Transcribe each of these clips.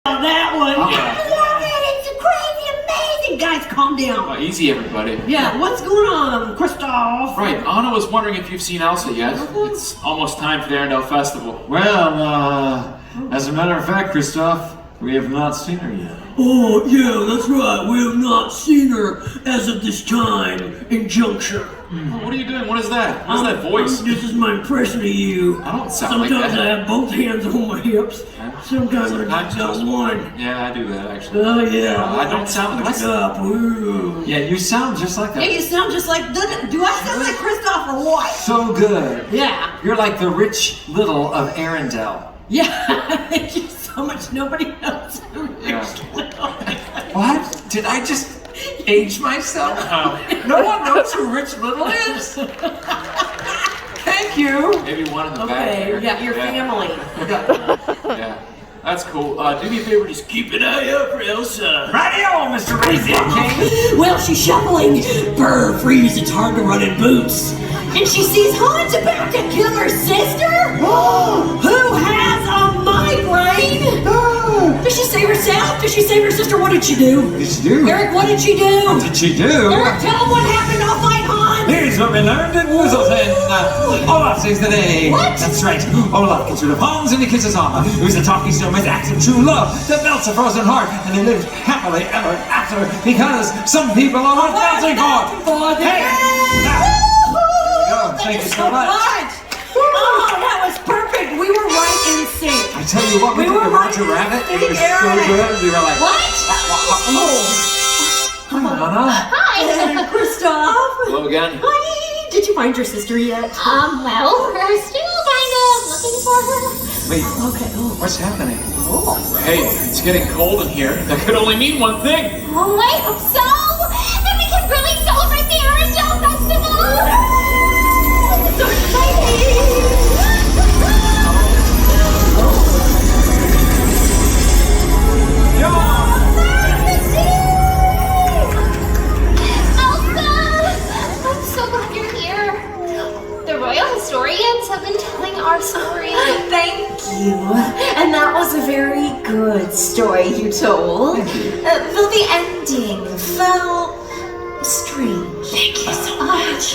on that one. Okay. I love it. It's crazy, amazing. Guys, calm down. Easy, everybody. Yeah, what's going on, Christoph? Right, Anna was wondering if you've seen Elsa yet. It's almost time for the Arendelle Festival. Well, as a matter of fact, Christoph, we have not seen her yet. Oh, yeah, that's right. We have not seen her as of this time in Junction. Oh, what are you doing? What is that? What is that voice? This is my impression of you. I don't sound like Sometimes that. I have both hands on my hips. Sometimes I just got one. Yeah, I do that actually. Oh, yeah. I don't sound like What's up? Ooh. Yeah, you sound just like Yeah, that. you sound just like... Do I sound like Christoph or what? So good. Yeah. You're like the rich little of Arendelle. Yeah, thank you so much. Nobody knows who What? Did I just age myself? No one knows who Rich Little is. Thank you. Maybe one in the back Okay, there. yeah, your family. Yeah, that's cool. Do me a favor, just keep an eye out for Elsa. Radio, Mr. Raisin King. Well, she's shuffling. Brr, freeze, it's hard to run in boots. And she sees Hans about to kill her sister? Who has a migraine? Did she save herself? Did she save her sister? What did she do? What did she do? Eric, what did she do? What did she do? Eric, tell them what happened. I'll fight Hans. Here's what we learned in Woozleton. Olaf saves the day. What? That's right. Olaf gets rid of Hans and he kisses Anna, who's a talking stone with acts of true love that melts a frozen heart, and they live happily ever after because some people are worth melting for. Hey! Thank you so much. Oh, that was perfect. We were right in sync. I tell you what, we did the Roger Rabbit. It was so good. We were like, What? Hi, Anna. Hi, Christoph. Hello again. Hi. Did you find your sister yet? Well, we're still kind of looking for her. Wait, Okay. Oh. what's happening? Hey, it's getting cold in here. That could only mean one thing. Oh, I hope so. Then we can really celebrate the Arendelle Festival. So exciting. I'm so glad you're here. The royal historians have been telling our story. Thank you. And that was a very good story you told. Though the ending felt strange. Thank you so much.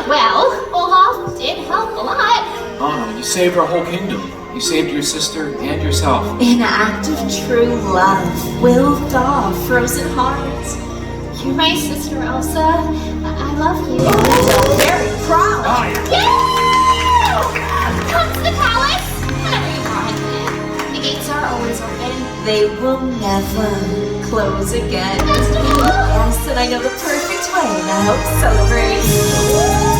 Well, Olaf did help a lot. Anna, you saved our whole kingdom. You saved your sister and yourself. An act of true love will thaw frozen hearts. You're my sister, Elsa. I love you. I'm very proud. Yeah! Come to the palace. Whenever you want. The gates are always open. They will never close again. Yes, and I know the perfect way to help celebrate.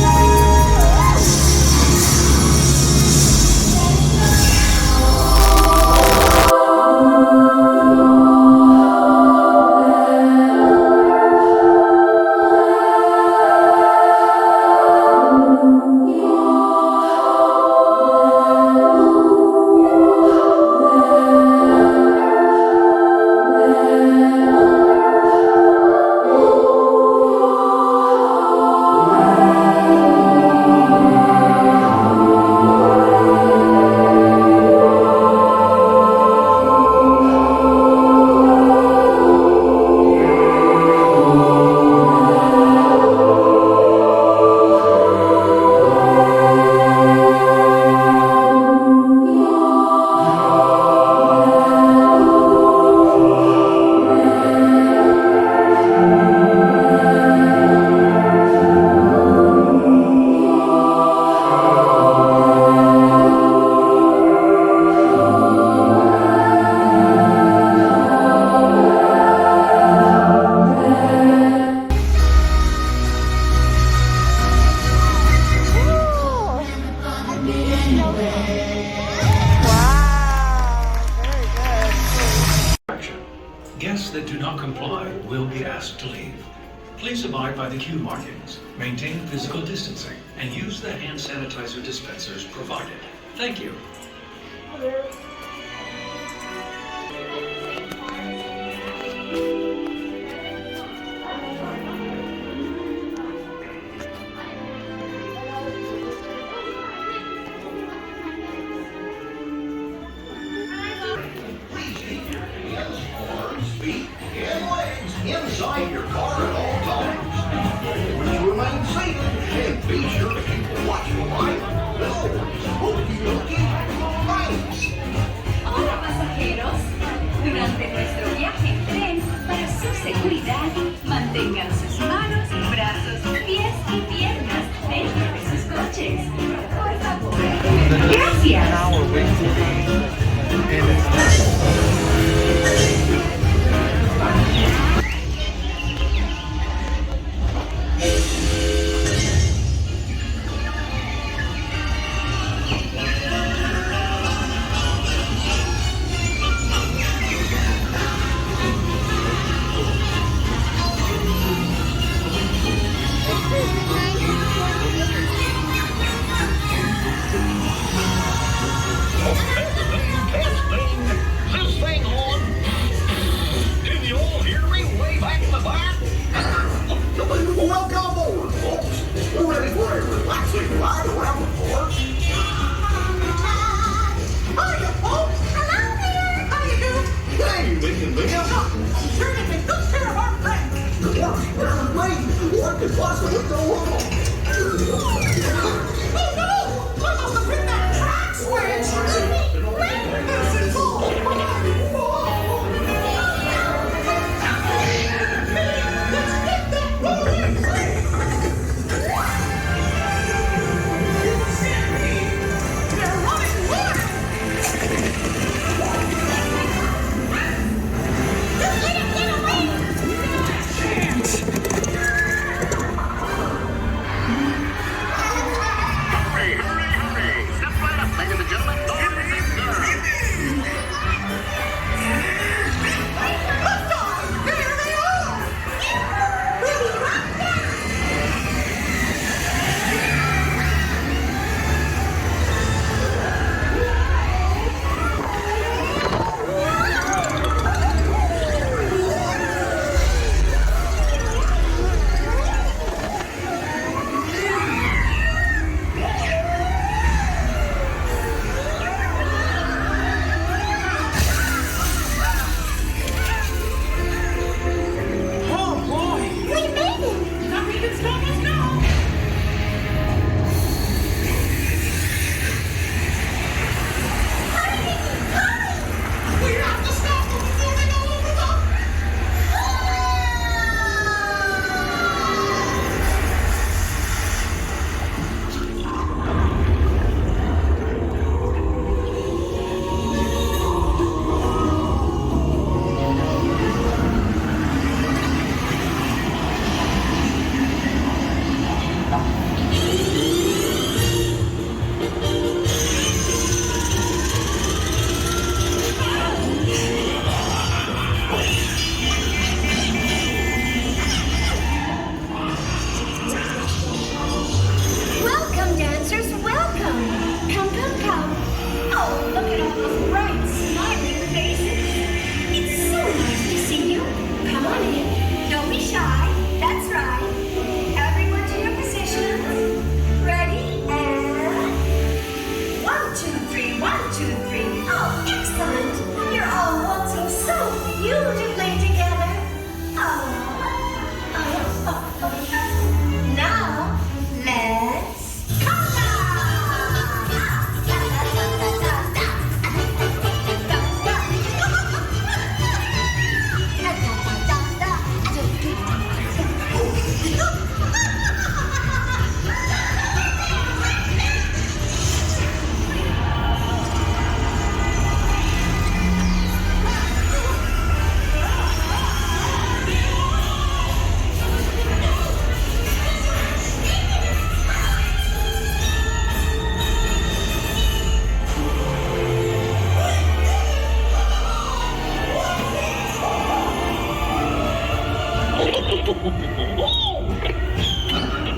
Guests that do not comply will be asked to leave. Please abide by the queue markings, maintain physical distancing, and use the hand sanitizer dispensers provided. Thank you. Tengan sus manos, brazos, pies y piernas dentro de sus coches. Por favor. Gracias.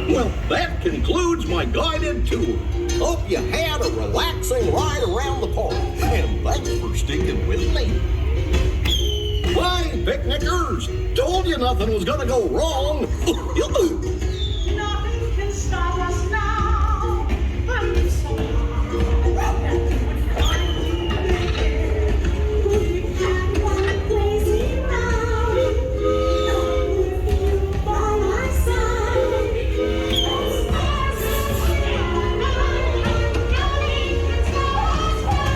Well, that concludes my guided tour. Hope you had a relaxing ride around the park, and thanks for sticking with me. Bye, picnickers. Told you nothing was gonna go wrong. Nothing can stop us now. I'm so that we would finally be here. We've had one crazy round. I'm with you by my side. As far as I'm nothing can stop us now.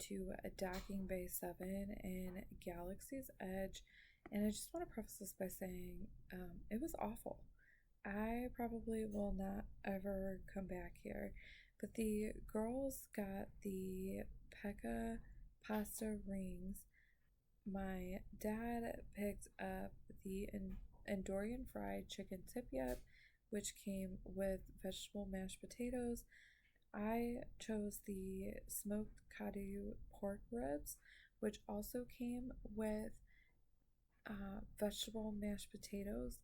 to a Docking Bay 7 in Galaxy's Edge, and I just want to preface this by saying it was awful. I probably will not ever come back here, but the girls got the Pekka pasta rings. My dad picked up the Andorian fried chicken tip-yap, which came with vegetable mashed potatoes. I chose the smoked Kadu pork ribs, which also came with vegetable mashed potatoes.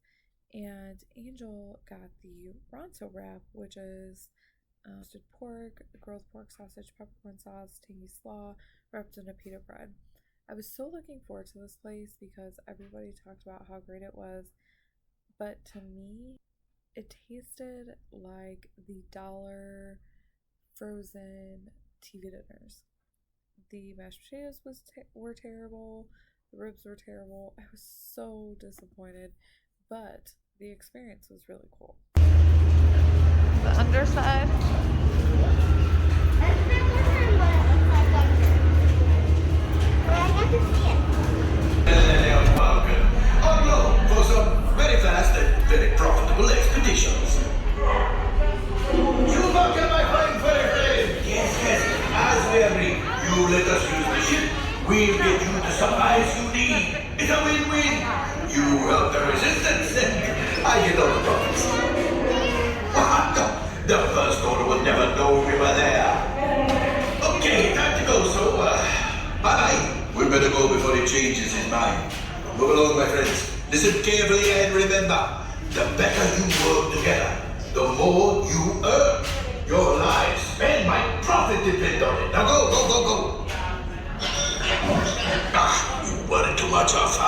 And Angel got the Ronto wrap, which is roasted pork, grilled pork sausage, peppercorn sauce, tangy slaw, wrapped in a pita bread. I was so looking forward to this place because everybody talked about how great it was, but to me, it tasted like the dollar frozen TV dinners. The mashed potatoes were terrible, the ribs were terrible. I was so disappointed, but the experience was really cool. The underside. Millennium Falcon. On loan for some very fast and very profitable expeditions. You Falcon, my fine furry friend. Yes. As we agreed, you let us use the ship. We'll get you the supplies you need. It's a win-win. You help the resistance, and I get all the profits. The first order will never know we were there. Okay, time to go, so bye-bye. We better go before he changes his mind. Move along, my friends. Listen carefully and remember, the better you work together, the more you earn. Your lives and my profit depend on it. Now go. You worry too much, R5.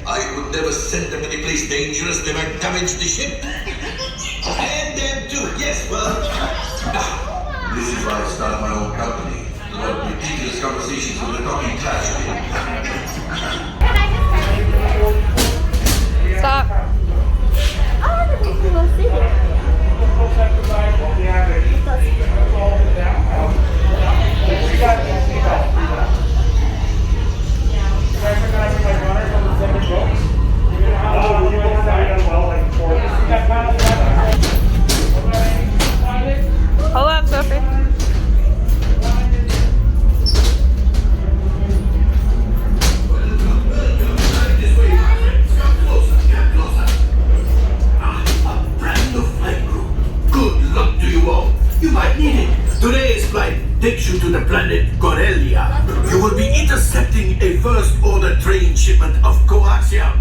I would never send them any place dangerous. They might damage the ship. And them too. Yes, well. This is why I started my own company. To have ridiculous conversations with the talking clash. Stop. Hold on, Sophie. You might need it. Today's flight takes you to the planet Corellia. You will be intercepting a first-order train shipment of coaxium.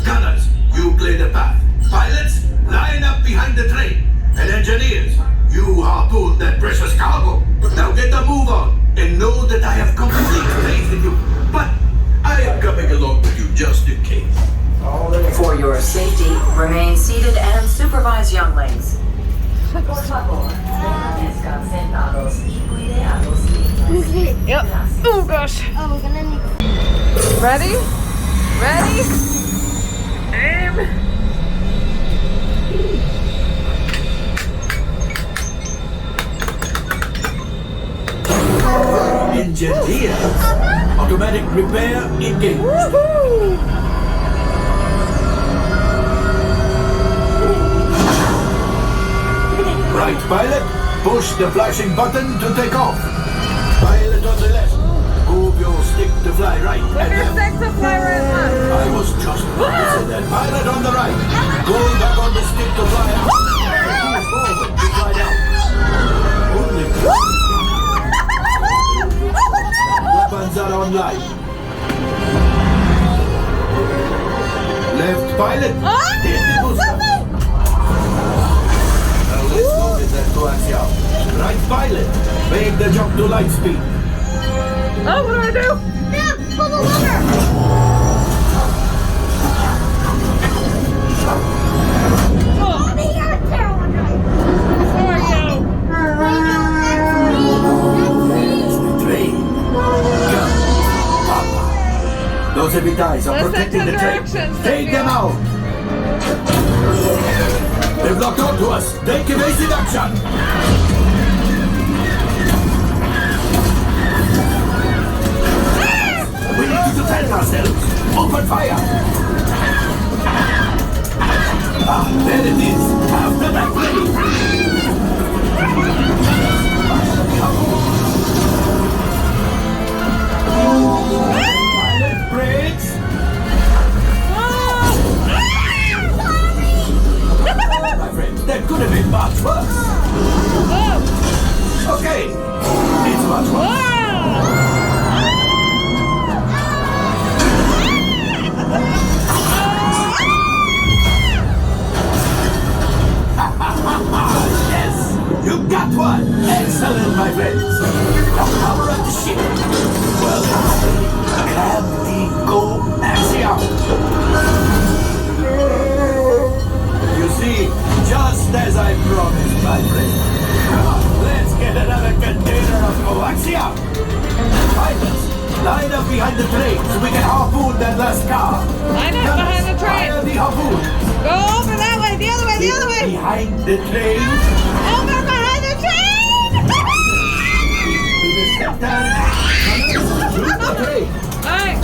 Gunners, you clear the path. Pilots, line up behind the train. And engineers, you harpoon that precious cargo. Now get the move on and know that I have complete faith in you. But I am coming along with you just in case. For your safety, remain seated and supervise younglings. Yep. Oh gosh. Oh, we're gonna need. Ready? Aim. Engineers, automatic repair engaged. Woohoo! Right, pilot, push the flashing button to take off. Pilot on the left, move your stick to fly right Move and your left. stick to fly right and left. I was just promising that. Pilot on the right, go back on the stick to fly out. Move forward to fly down. Only weapons are online. Left pilot, hit the booster. Let's go with that coaxium. Right pilot, make the jump to light speed. Oh, what do I do? Dad, pull the lever! Oh, Mommy, you're a terrible driver. how are you? Train. Go. Papa. Those heavy ties are Listen protecting to the train. directions, Take them Sophia. out. They've locked onto us. Take evasive action. Defend ourselves! Open fire! Ah, there it is! Have the back ready! Pilot brakes! My friend, that could have been much worse! Okay, it's much worse! Yes, you got one! Excellent, my friends! Now power up the ship! Well, can we go axiom? You see, just as I promised, my friend. Come on, let's get another container of coaxium! Pilots, line up behind the train so we can harpoon that last car! Line up behind the train! Fire the harpoon! Go over that way, the other way, the other way! Behind the train! Over behind the train! To the center! Shoot the train! Alright,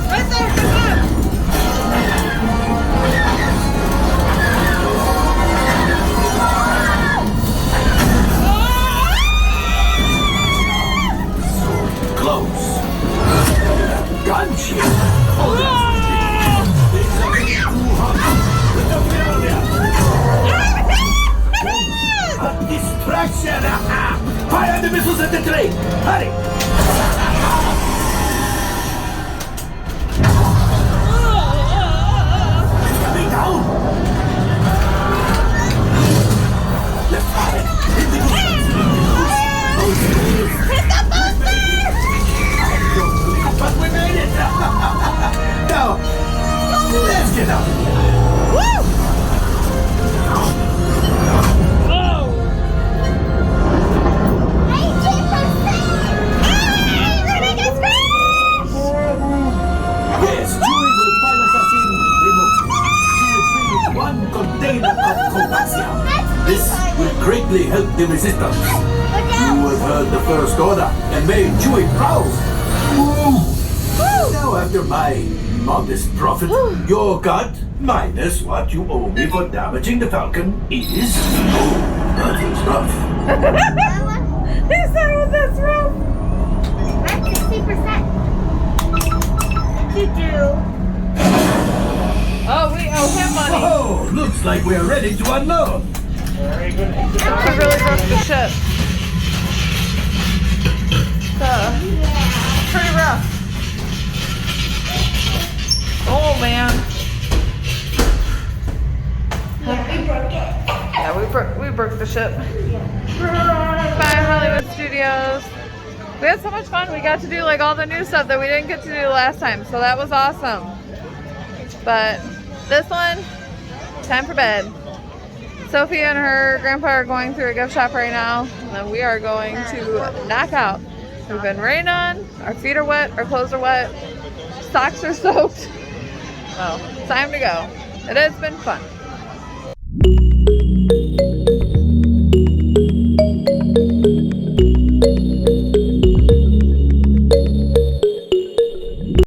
right there, come on! Close! Gunship! Hold on! A distraction! Fire the missiles at the train! Hurry! It's coming down! Left side! Hit the but we made it! Now, let's get out of here! Woo! Yes, Chewie will pilot us in remotely. Retrieve one container of coaxium. This will greatly help the resistance. You have heard the First Order and made Chewie proud. Now, after my modest profit, your cut, minus what you owe me for damaging the Falcon, is... Oh, that is rough. He said that's rough! That's 60%. To do. Oh, we owe him money. Oh, looks like we're ready to unload. We really broke the ship. Pretty rough. Oh man. Yeah, we broke it. Yeah, we broke the ship. Bye, Hollywood Studios. We had so much fun. We got to do like all the new stuff that we didn't get to do last time, so that was awesome. But this one, time for bed. Sophie and her grandpa are going through a gift shop right now, and then we are going to knock out. We've been rained on, our feet are wet, our clothes are wet, socks are soaked. Well, time to go. It has been fun.